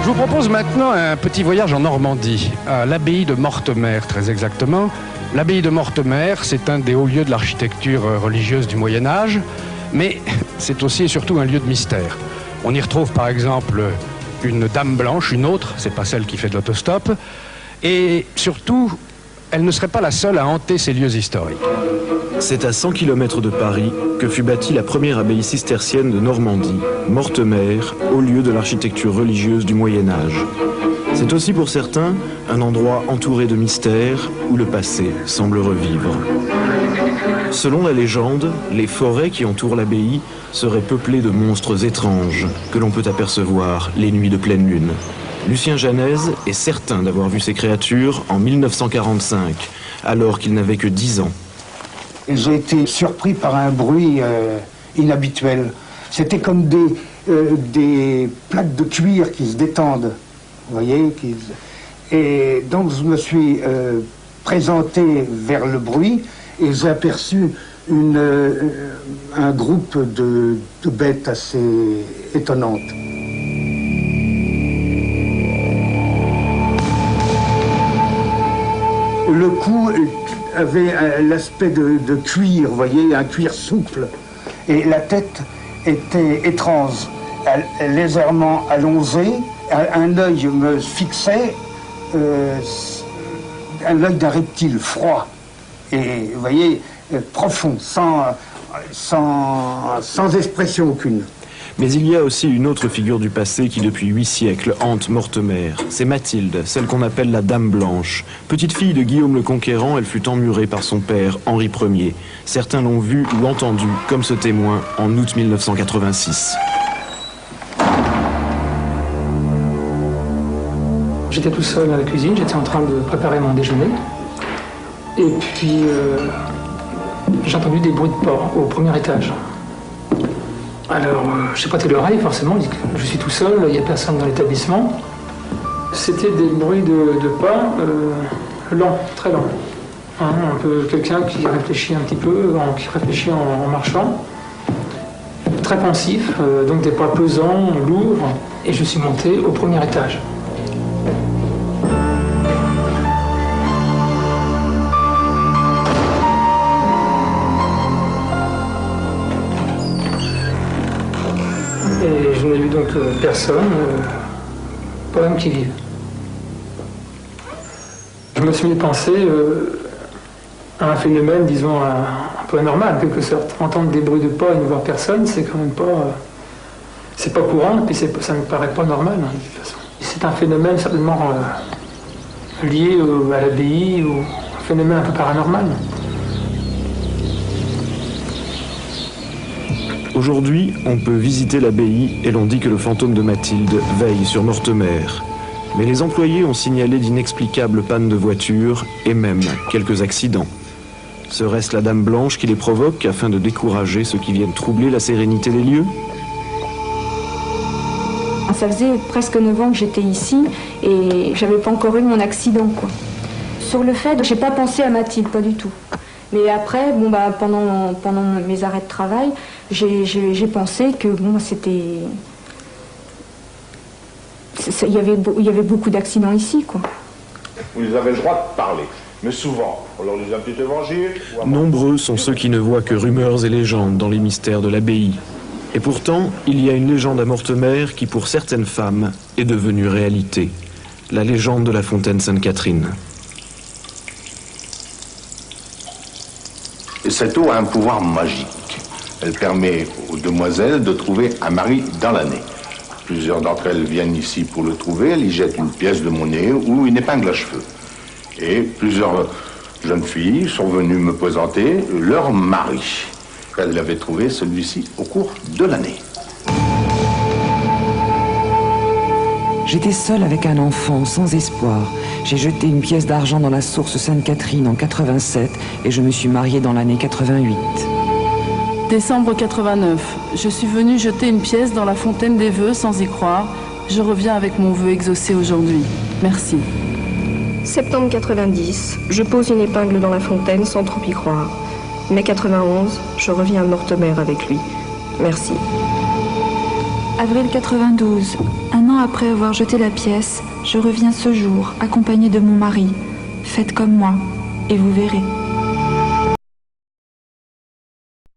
Je vous propose maintenant un petit voyage en Normandie, à l'abbaye de Mortemer, très exactement. L'abbaye de Mortemer, c'est un des hauts lieux de l'architecture religieuse du Moyen-Âge, mais c'est aussi et surtout un lieu de mystère. On y retrouve par exemple une dame blanche, une autre, c'est pas celle qui fait de l'autostop, et surtout, elle ne serait pas la seule à hanter ces lieux historiques. C'est à 100 km de Paris que fut bâtie la première abbaye cistercienne de Normandie, Mortemer, haut lieu de l'architecture religieuse du Moyen-Âge. C'est aussi pour certains un endroit entouré de mystères où le passé semble revivre. Selon la légende, les forêts qui entourent l'abbaye seraient peuplées de monstres étranges que l'on peut apercevoir les nuits de pleine lune. Lucien Janez est certain d'avoir vu ces créatures en 1945, alors qu'il n'avait que 10 ans. J'ai été surpris par un bruit inhabituel. C'était comme des plaques de cuir qui se détendent, vous voyez. Et donc je me suis présenté vers le bruit et j'ai aperçu un groupe de bêtes assez étonnantes. Le cou avait l'aspect de cuir, vous voyez, un cuir souple. Et la tête était étrange, légèrement allongée. Un œil me fixait, un œil d'un reptile froid. Et vous voyez, profond, sans expression aucune. Mais il y a aussi une autre figure du passé qui depuis 8 siècles hante Mortemer. C'est Mathilde, celle qu'on appelle la Dame Blanche. Petite fille de Guillaume le Conquérant, elle fut emmurée par son père, Henri Ier. Certains l'ont vue ou entendue, comme ce témoin, en août 1986. J'étais tout seul à la cuisine, j'étais en train de préparer mon déjeuner. Et puis, j'ai entendu des bruits de pas au premier étage. Alors, j'ai prêté l'oreille, forcément, je suis tout seul, il n'y a personne dans l'établissement. C'était des bruits de pas lents, très lents. Hein, un peu quelqu'un qui réfléchit un petit peu, qui réfléchit en marchant. Très pensif, donc des pas pesants, lourds. Et je suis monté au premier étage. Et je n'ai vu donc personne, pas même qui vive. Je me suis mis à penser à un phénomène, disons, un peu anormal en quelque sorte. Entendre des bruits de pas et ne voir personne, c'est quand même pas... c'est pas courant, et puis ça ne me paraît pas normal, hein, de toute façon. C'est un phénomène certainement lié à l'abbaye, ou un phénomène un peu paranormal. Aujourd'hui, on peut visiter l'abbaye et l'on dit que le fantôme de Mathilde veille sur Mortemer. Mais les employés ont signalé d'inexplicables pannes de voiture et même quelques accidents. Serait-ce la Dame Blanche qui les provoque afin de décourager ceux qui viennent troubler la sérénité des lieux ? Ça faisait presque 9 ans que j'étais ici et j'avais pas encore eu mon accident, quoi. Sur le fait, j'ai pas pensé à Mathilde, pas du tout. Mais après, bon, pendant mes arrêts de travail, j'ai pensé que bon, c'était... Il y avait beaucoup d'accidents ici, quoi. Vous avez le droit de parler, mais souvent, on leur lit un petit évangile... Nombreux sont ceux qui ne voient que rumeurs et légendes dans les mystères de l'abbaye. Et pourtant, il y a une légende à Mortemer qui, pour certaines femmes, est devenue réalité. La légende de la fontaine Sainte-Catherine. Cette eau a un pouvoir magique. Elle permet aux demoiselles de trouver un mari dans l'année. Plusieurs d'entre elles viennent ici pour le trouver, elles y jettent une pièce de monnaie ou une épingle à cheveux. Et plusieurs jeunes filles sont venues me présenter leur mari. Elles avaient trouvé celui-ci au cours de l'année. J'étais seule avec un enfant, sans espoir. J'ai jeté une pièce d'argent dans la source Sainte-Catherine en 87 et je me suis mariée dans l'année 88. Décembre 89. Je suis venue jeter une pièce dans la fontaine des vœux sans y croire. Je reviens avec mon vœu exaucé aujourd'hui. Merci. Septembre 90. Je pose une épingle dans la fontaine sans trop y croire. Mai 91. Je reviens à Mortemer avec lui. Merci. Avril 92. Un an après avoir jeté la pièce, je reviens ce jour, accompagnée de mon mari. Faites comme moi, et vous verrez.